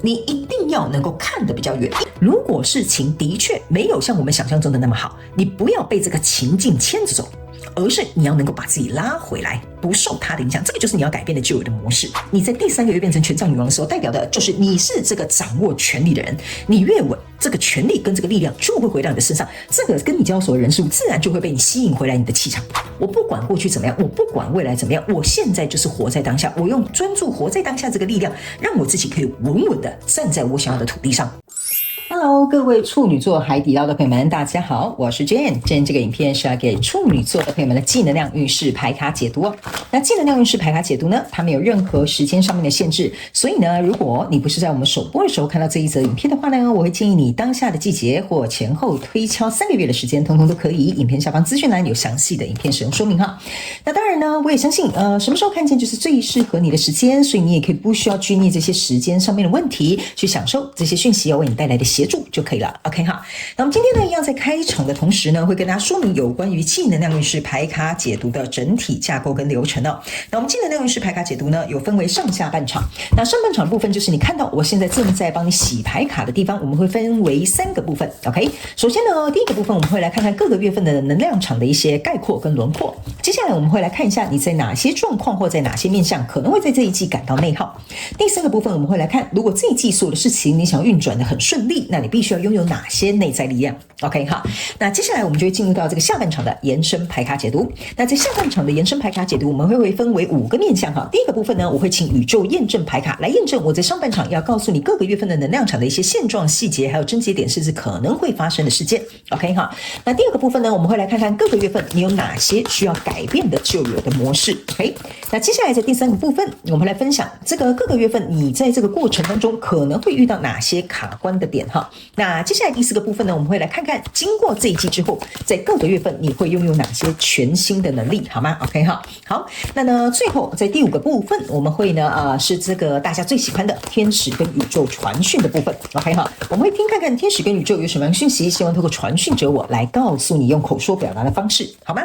你一定要能够看得比较远。如果事情的确没有像我们想象中的那么好，你不要被这个情境牵着走，而是你要能够把自己拉回来，不受它的影响。这个就是你要改变的旧有的模式。你在第3个月变成权杖女王的时候，代表的就是你是这个掌握权力的人，你越稳，这个权力跟这个力量就会回到你的身上，这个跟你交手的人数自然就会被你吸引回来你的气场。我不管过去怎么样，我不管未来怎么样，我现在就是活在当下，我用专注活在当下这个力量，让我自己可以稳稳的站在我想要的土地上。Hello， 各位处女座海底捞的朋友们，大家好，我是 Jane。今天这个影片是要给处女座的朋友们的技能量运势牌卡解读哦。那技能量运势牌卡解读呢，它没有任何时间上面的限制，所以呢，如果你不是在我们首播的时候看到这一则影片的话呢，我会建议你当下的季节或前后推敲3个月的时间，通通都可以。影片下方资讯栏有详细的影片使用说明哈。那当然呢，我也相信什么时候看见就是最适合你的时间，所以你也可以不需要拘泥这些时间上面的问题，去享受这些讯息要为你带来的协助就可以了。OK 哈，那我们今天呢，一样在开场的同时呢，会跟大家说明有关于技能量运势牌卡解读的整体架构跟流程哦。那我们技能量运势牌卡解读呢，有分为上下半场。那上半场的部分就是你看到我现在正在帮你洗牌卡的地方，我们会分为3个部分。OK， 首先呢，第一个部分我们会来看看各个月份的能量场的一些概括跟轮廓。接下来我们会来看一下你在哪些状况或在哪些面向可能会在这一季感到内耗。第3个部分我们会来看，如果这一季所有的事情你想要运转的很顺利，那你必须要拥有哪些内在力量 ？OK 哈，那接下来我们就会进入到这个下半场的延伸牌卡解读。那在下半场的延伸牌卡解读，我们会分为5个面向哈。第一个部分呢，我会请宇宙验证牌卡来验证我在上半场要告诉你各个月份的能量场的一些现状细节，还有症结点，甚至可能会发生的事件。OK 哈，那第2个部分呢，我们会来看看各个月份你有哪些需要改变的旧有的模式。OK， 那接下来在第3个部分，我们来分享这个各个月份你在这个过程当中可能会遇到哪些卡关的点哈。那接下来第4个部分呢，我们会来看看经过这一季之后，在各个月份你会拥有哪些全新的能力，好吗 ？OK 哈，好，那呢最后在第5个部分，我们会呢是这个大家最喜欢的天使跟宇宙传讯的部分 ，OK 哈，我们会听看看天使跟宇宙有什么样的讯息，希望透过传讯者我来告诉你用口说表达的方式，好吗？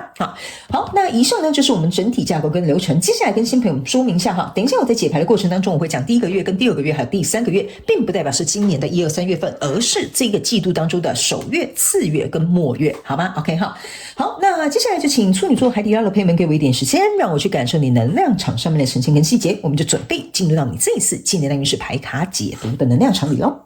好，那以上呢就是我们整体架构跟流程。接下来跟新朋友们说明一下哈，等一下我在解牌的过程当中，我会讲第1个月跟第2个月还有第3个月，并不代表是今年的1、2、3月份，而是这个季度当中的首月、次月跟末月，好吗 ？OK 哈，好，那接下来就请处女座海底捞的朋友们给我一点时间，让我去感受你能量场上面的呈现跟细节，我们就准备进入到你这一次技能量运势牌卡解读的能量场里哦。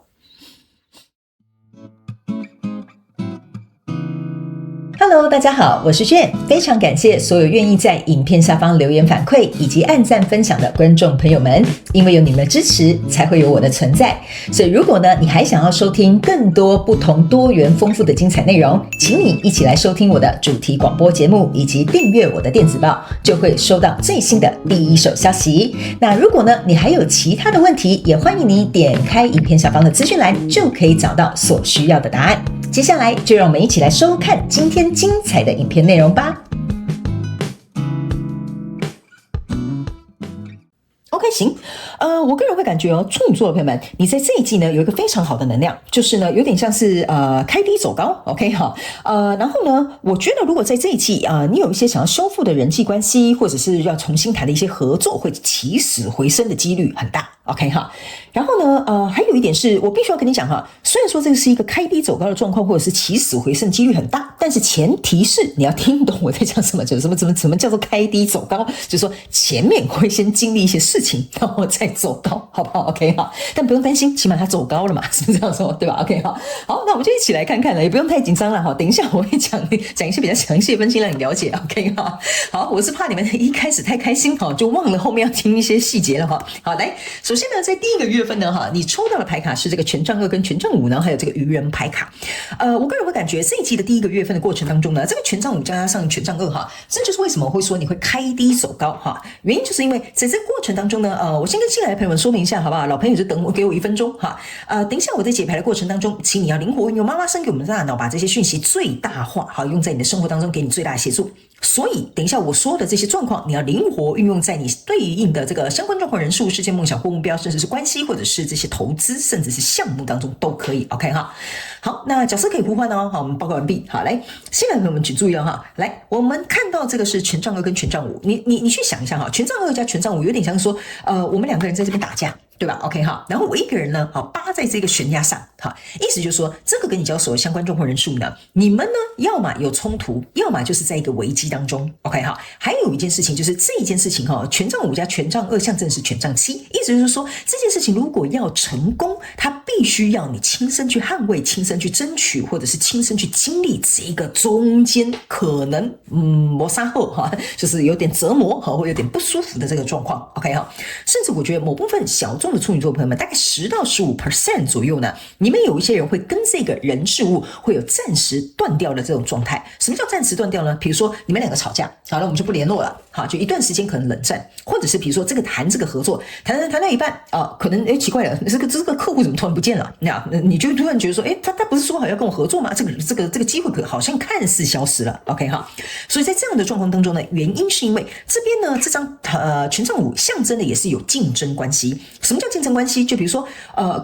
Hello， 大家好，我是Jane，非常感谢所有愿意在影片下方留言反馈以及按赞分享的观众朋友们，因为有你们的支持，才会有我的存在。所以如果呢，你还想要收听更多不同多元丰富的精彩内容，请你一起来收听我的主题广播节目，以及订阅我的电子报，就会收到最新的第一手消息。那如果呢，你还有其他的问题，也欢迎你点开影片下方的资讯栏，就可以找到所需要的答案。接下来就让我们一起来收看今天精彩的影片内容吧。OK， 行，我个人会感觉哦，处女座的朋友们，你在这一季呢有一个非常好的能量，就是呢有点像是开低走高 ，OK 哈，然后呢，我觉得如果在这一季你有一些想要修复的人际关系，或者是要重新谈的一些合作，会起死回生的几率很大 ，OK 哈。然后呢，还有一点是我必须要跟你讲哈，虽然说这个是一个开低走高的状况，或者是起死回生几率很大，但是前提是你要听懂我在讲什么，就是什么叫做开低走高，就是说前面会先经历一些事情，然后再走高，好不好 ？OK 哈，但不用担心，起码它走高了嘛，是不是这样说，对吧 ？OK 哈，好，那我们就一起来看看了，也不用太紧张了哈。等一下我会讲一些比较详细的分析，让你了解 ，OK 哈。好，我是怕你们一开始太开心哈，就忘了后面要听一些细节了哈。好，来，首先呢，在第1个月份呢哈，你抽到的牌卡是这个权杖2跟权杖5呢，还有这个愚人牌卡。我个人会感觉这一季的第1个月份的过程当中呢，这个权杖5加上权杖2哈，这就是为什么我会说你会开低走高哈。原因就是因为在这个过程当中呢，我先跟新来的朋友们说明一下，好不好？老朋友就给我1分钟哈。等一下我在解牌的过程当中，请你要灵活运用妈妈生给我们的大脑，把这些讯息最大化，好用在你的生活当中，给你最大的协助。所以等一下我说的这些状况，你要灵活运用在你对应的这个相关状况、人数、事件、梦想或目标，甚至是关系，或者是这些投资，甚至是项目当中都可以。OK 哈，好，那角色可以互换哦。好，我们报告完毕。好，来，新来的朋友们请注意了哈。来，我们看到这个是权杖2跟权杖5，你去想一下哈，权杖2加权杖5有点像说，我们2个人在这边打架。对吧 ？OK 哈，然后我一个人呢，好扒在这个悬崖上，哈，意思就是说，这个跟你交手的相关状况人数呢，你们呢，要么有冲突，要么就是在一个危机当中 ，OK 哈。还有一件事情就是这一件事情哈，权杖5加权杖2象征是权杖7，意思就是说，这件事情如果要成功，它必须要你亲身去捍卫、亲身去争取，或者是亲身去经历这个中间可能磨砂后哈，就是有点折磨哈，或有点不舒服的这个状况 ，OK 哈。甚至我觉得某部分小众的处女座朋友们，大概10到15% 左右呢，你们有一些人会跟这个人事物会有暂时断掉的这种状态。什么叫暂时断掉呢？比如说你们两个吵架，好了，我们就不联络了，好，就一段时间可能冷战，或者是比如说这个谈这个合作，谈到一半啊，可能奇怪了，这个客户怎么突然不见了？那你就突然觉得说，他不是说好要跟我合作吗？这个机会好像看似消失了 ，OK 哈。所以在这样的状况当中呢，原因是因为这边呢这张权杖5象征的也是有竞争关系。什么叫竞争关系？就比如说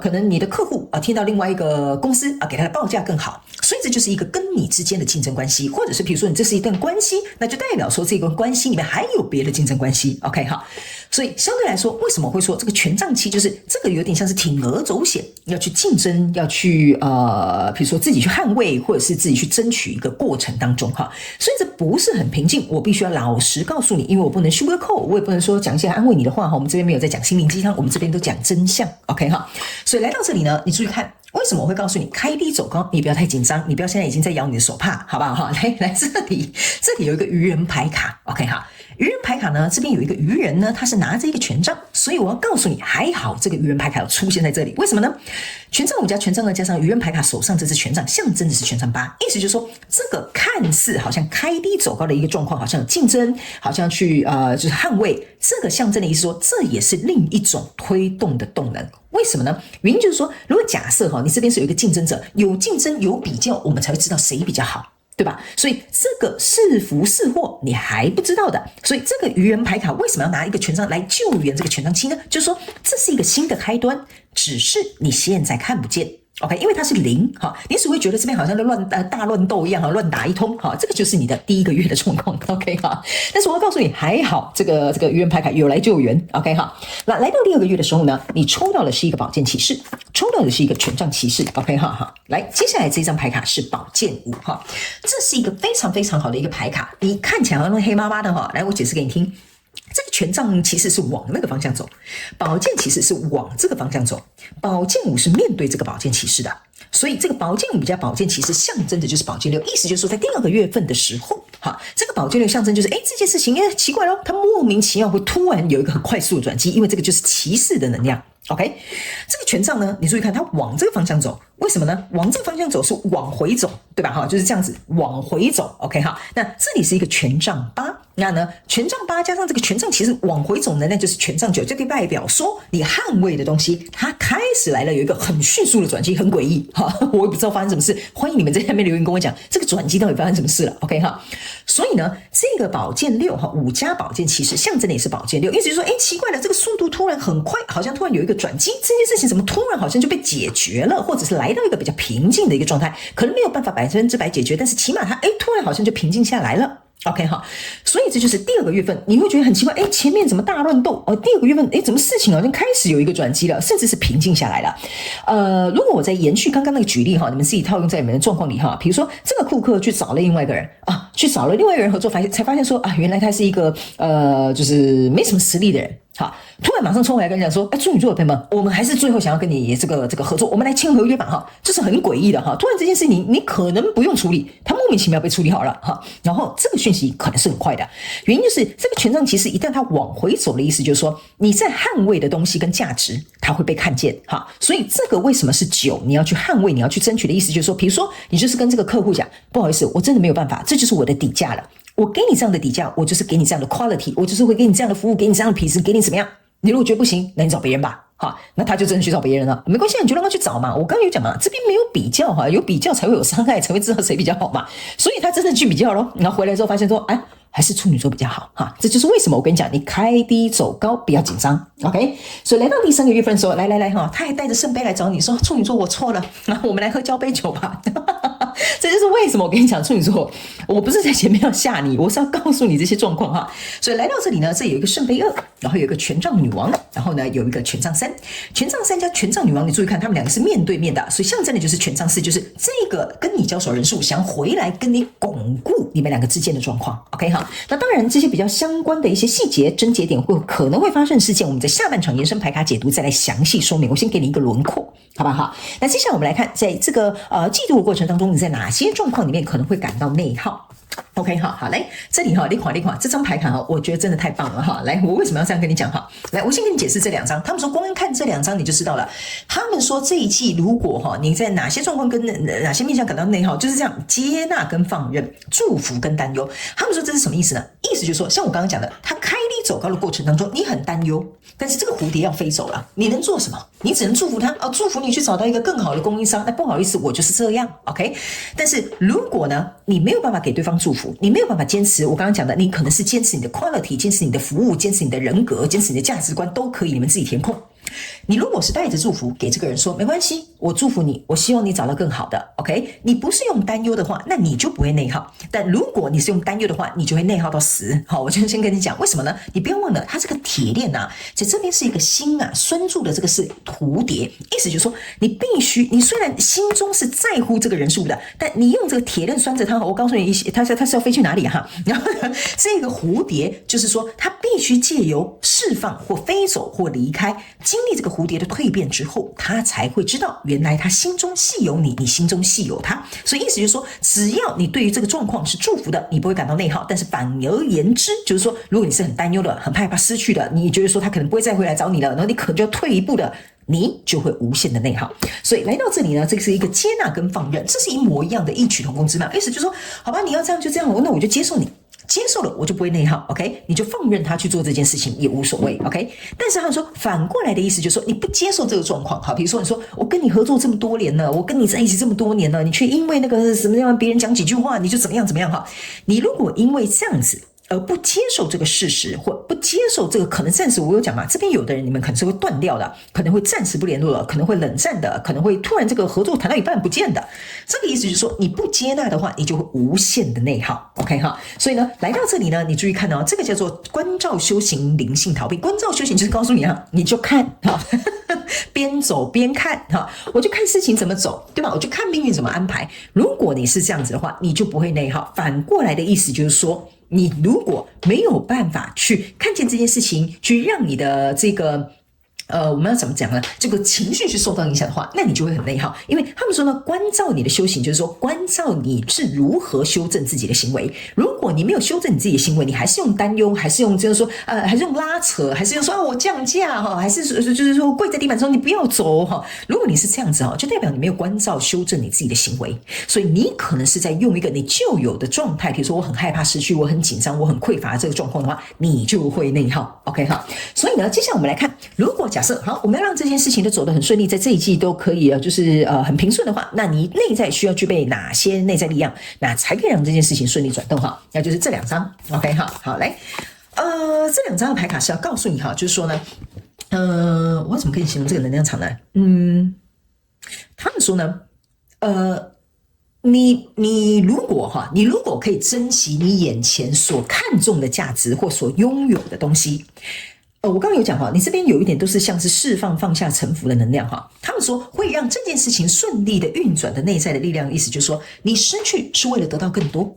可能你的客户听到另外一个公司给他的报价更好，所以这就是一个跟你之间的竞争关系，或者是比如说你这是一段关系，那就代表说这个关系里面还有别的竞争关系 ，OK 哈。所以相对来说，为什么会说这个权杖7就是这个有点像是铤而走险，要去竞争，要去比如说自己去捍卫，或者是自己去争取一个过程当中哈。所以这不是很平静，我必须要老实告诉你，因为我不能 sugarcoat， 我也不能说讲一些安慰你的话哈。我们这边没有在讲心灵鸡汤，我们这边都讲真相 ，OK 哈。所以来到这里呢，你注意看。为什么我会告诉你开低走高？你不要太紧张，你不要现在已经在咬你的手帕，好不好哈？来这里有一个愚人牌卡 ，OK 哈。愚人牌卡呢，这边有一个愚人呢，他是拿着一个权杖，所以我要告诉你，还好这个愚人牌卡有出现在这里，为什么呢？权杖5加权杖2加上愚人牌卡手上这只权杖，象征的是权杖8，意思就是说，这个看似好像开低走高的一个状况，好像有竞争，好像去就是捍卫，这个象征的意思说，这也是另一种推动的动能。为什么呢？原因就是说，如果假设你这边是有一个竞争者，有竞争有比较，我们才会知道谁比较好。对吧？所以这个是福是祸，你还不知道的。所以这个愚人牌卡为什么要拿一个权杖来救援这个权杖7呢？就是说这是一个新的开端，只是你现在看不见。OK， 因为它是0哈，你只会觉得这边好像在大乱斗一样哈，乱打一通哈，这个就是你的第1个月的状况 ，OK 哈。但是我要告诉你，还好这个愚人牌卡有来救援 ，OK 哈。那来到第2个月的时候呢，你抽到的是一个宝剑骑士，抽到的是一个权杖骑士 ，OK 哈。来，接下来这张牌卡是宝剑5哈，这是一个非常非常好的一个牌卡，你看起来好像黑麻麻的哈。来，我解释给你听。这个权杖骑士是往那个方向走，宝剑骑士是往这个方向走，宝剑5是面对这个宝剑骑士的，所以这个宝剑5加宝剑骑士象征的就是宝剑6，意思就是说在第2个月份的时候，这个宝剑6象征就是这件事情奇怪咯，它莫名其妙会突然有一个很快速的转机，因为这个就是骑士的能量。OK， 这个权杖呢，你注意看，它往这个方向走，为什么呢？往这个方向走是往回走，对吧？哈，就是这样子往回走。OK 哈，那这里是一个权杖8，那呢，权杖8加上这个权杖，其实往回走能量就是权杖9，这就代表说你捍卫的东西，它开始来了，有一个很迅速的转机，很诡异哈，我也不知道发生什么事，欢迎你们在下面留言跟我讲，这个转机到底发生什么事了 ？OK 哈，所以呢，这个宝剑6哈，5加宝剑骑士象征的也是宝剑6，意思就是说，奇怪了，这个速度突然很快，好像突然有一个转机，这件事情怎么突然好像就被解决了，或者是来到一个比较平静的一个状态，可能没有办法100%解决，但是起码它突然好像就平静下来了。OK 哈，所以这就是第2个月份，你会觉得很奇怪，前面怎么大乱斗？第2个月份，怎么事情好像开始有一个转机了，甚至是平静下来了。如果我再延续刚刚那个举例哈，你们自己套用在你们的状况里哈，比如说这个库克去找了另外一个人去找了另外一个人合作，才发现说原来他是一个就是没什么实力的人。好，突然马上冲回来跟你讲说，处女座的朋友们，我们还是最后想要跟你这个合作，我们来签合约吧哈，这是很诡异的哈。突然这件事你可能不用处理，它莫名其妙被处理好了哈。然后这个讯息可能是很快的，原因就是这个权杖其实一旦它往回走的意思就是说你在捍卫的东西跟价值，它会被看见哈。所以这个为什么是9？你要去捍卫，你要去争取的意思就是说，比如说你就是跟这个客户讲，不好意思，我真的没有办法，这就是我的底价了。我给你这样的底价，我就是给你这样的 quality， 我就是会给你这样的服务，给你这样的品质，给你怎么样？你如果觉得不行，那你找别人吧。好，那他就真的去找别人了，没关系，你就让他去找嘛。我刚刚有讲嘛，这边没有比较哈，有比较才会有伤害，才会知道谁比较好嘛。所以他真的去比较咯，然后回来之后发现说，还是处女座比较好哈。这就是为什么我跟你讲，你开低走高，不要紧张 ，OK？ 所以来到第3个月份的时候，来哈，他还带着圣杯来找你说，处女座我错了，我们来喝交杯酒吧。这就是为什么我跟你讲，处女座，我不是在前面要吓你，我是要告诉你这些状况哈。所以来到这里呢，这有一个圣杯2，然后有一个权杖女王，然后呢有一个权杖3，权杖3加权杖女王，你注意看，他们两个是面对面的，所以象征的就是权杖4，就是这个跟你交手人数想回来跟你巩固你们两个之间的状况。OK 哈，那当然这些比较相关的一些细节、症结点或可能会发生的事件，我们在下半场延伸牌卡解读再来详细说明。我先给你一个轮廓。好不好？那接下来我们来看，在这个季度的过程当中，你在哪些状况里面可能会感到内耗？OK 好，来这里哈，你看这张牌卡哈，我觉得真的太棒了哈。来，我为什么要这样跟你讲哈？来，我先跟你解释这2张。他们说光看这2张你就知道了。他们说这一季如果哈你在哪些状况跟哪些面向感到内耗，就是这样接纳跟放任，祝福跟担忧。他们说这是什么意思呢？意思就是说，像我刚刚讲的，他开低走高的过程当中，你很担忧，但是这个蝴蝶要飞走了，你能做什么？你只能祝福他祝福你去找到一个更好的供应商。那不好意思，我就是这样 ，OK。但是如果呢，你没有办法给对方祝福，你没有办法坚持我刚刚讲的，你可能是坚持你的 quality， 坚持你的服务，坚持你的人格，坚持你的价值观都可以，你们自己填空。你如果是带着祝福给这个人说没关系，我祝福你，我希望你找到更好的 OK， 你不是用担忧的话，那你就不会内耗。但如果你是用担忧的话，你就会内耗到死。好，我就先跟你讲为什么呢？你不要忘了，它这个铁链在这边是一个心拴住的，这个是蝴蝶，意思就是说你必须，你虽然心中是在乎这个人数的，但你用这个铁链拴着它，我告诉你它是要飞去哪里哈？然后这个蝴蝶就是说它必须借由释放或飞走或离开，经历这个蝴蝶的蜕变之后，他才会知道原来他心中系有你，你心中系有他。所以意思就是说，只要你对于这个状况是祝福的，你不会感到内耗。但是反而言之，就是说，如果你是很担忧的，很害怕失去的，你觉得说他可能不会再回来找你了，然后你可能就要退一步的，你就会无限的内耗。所以来到这里呢，这个是一个接纳跟放任，这是一模一样的异曲同工之妙。意思就是说，好吧，你要这样就这样，那我就接受你。接受了我就不会内耗 OK， 你就放任他去做这件事情也无所谓 OK。 但是他说反过来的意思就是说，你不接受这个状况，好，比如说你说我跟你合作这么多年了，我跟你在一起这么多年了，你却因为那个什么样别人讲几句话你就怎么样哈。你如果因为这样子而不接受这个事实，或不接受这个可能暂时，我有讲嘛，这边有的人你们可能是会断掉的，可能会暂时不联络了，可能会冷战的，可能会突然这个合作谈到一半不见的。这个意思就是说，你不接纳的话，你就会无限的内耗 OK 哈。所以呢，来到这里呢，你注意看哦，这个叫做观照修行，灵性逃避。观照修行就是告诉你你就看边走边看我就看事情怎么走，对吧？我就看命运怎么安排。如果你是这样子的话，你就不会内耗。反过来的意思就是说，你如果没有办法去看见这件事情，去让你的这个我们要怎么讲呢？这个情绪去受到影响的话，那你就会很内耗。因为他们说呢，关照你的修行就是说，关照你是如何修正自己的行为。如果你没有修正你自己的行为，你还是用担忧，还是用就是说还是用拉扯，还是用说我降价还是就是说跪在地板上你不要走如果你是这样子就代表你没有关照修正你自己的行为，所以你可能是在用一个你旧有的状态，比如说我很害怕失去，我很紧张，我很匮乏这个状况的话，你就会内耗 OK 哈。所以呢，接下来我们来看，如果假设好，我们要让这件事情都走得很顺利，在这一季都可以就是很平顺的话，那你内在需要具备哪些内在力量，那才可以让这件事情顺利转动那就是这2张 OK 好来这2张的牌卡是要告诉你就是说呢我怎么可以形容这个能量场呢？他们说呢你如果可以珍惜你眼前所看重的价值或所拥有的东西我刚刚有讲你这边有一点都是像是释放、放下、臣服的能量他们说会让这件事情顺利的运转的内在的力量，意思就是说你失去是为了得到更多。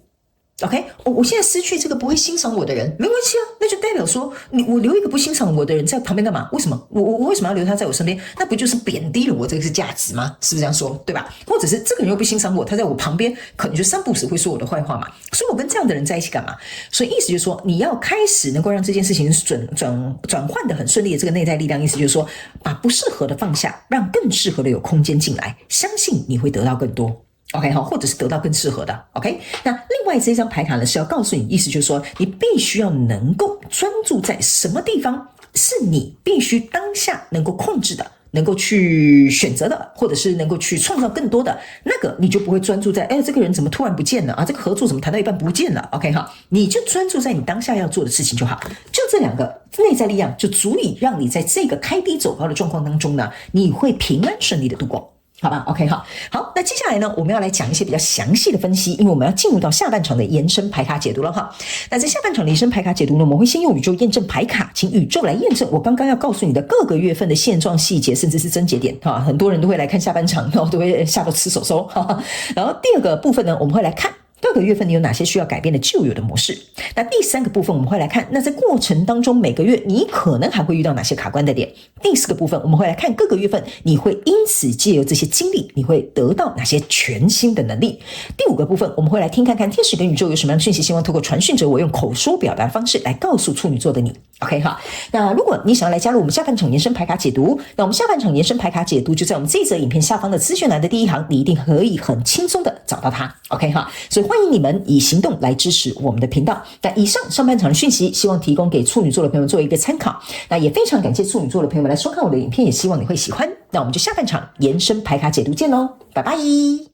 OK， 我现在失去这个不会欣赏我的人，没关系那就代表说我留一个不欣赏我的人在旁边干嘛？为什么我为什么要留他在我身边？那不就是贬低了我这个是价值吗？是不是这样说，对吧？或者是这个人又不欣赏我，他在我旁边可能就三不时会说我的坏话嘛，所以我跟这样的人在一起干嘛？所以意思就是说，你要开始能够让这件事情转换的很顺利的这个内在力量，意思就是说，把不适合的放下，让更适合的有空间进来，相信你会得到更多。OK 或者是得到更适合的 OK。 那另外这张牌卡呢是要告诉你，意思就是说你必须要能够专注在什么地方是你必须当下能够控制的，能够去选择的，或者是能够去创造更多的，那个你就不会专注在这个人怎么突然不见了这个合作怎么谈到一半不见了 OK 你就专注在你当下要做的事情就好。就这2个内在力量就足以让你在这个开低走高的状况当中呢，你会平安顺利的度过。好吧 ，OK 哈，好，那接下来呢，我们要来讲一些比较详细的分析，因为我们要进入到下半场的延伸牌卡解读了哈。那在下半场的延伸牌卡解读呢，我们会先用宇宙验证牌卡，请宇宙来验证我刚刚要告诉你的各个月份的现状细节，甚至是症结点哈。很多人都会来看下半场，然后都会吓到吃手手哈。然后第二个部分呢，我们会来看各个月份你有哪些需要改变的旧有的模式？那第三个部分我们会来看，那在过程当中每个月你可能还会遇到哪些卡关的点？第四个部分我们会来看各个月份你会因此借由这些经历，你会得到哪些全新的能力？第五个部分我们会来听看看天使跟宇宙有什么样的讯息，希望透过传讯者我用口说表达的方式来告诉处女座的你。OK 哈，那如果你想要来加入我们下半场延伸牌卡解读，那我们下半场延伸牌卡解读就在我们这一则影片下方的资讯栏的第一行，你一定可以很轻松的找到它。OK 哈，所以欢迎你们以行动来支持我们的频道。那以上上半场的讯息，希望提供给处女座的朋友们做一个参考。那也非常感谢处女座的朋友们来收看我的影片，也希望你会喜欢。那我们就下半场延伸牌卡解读见喽，拜拜。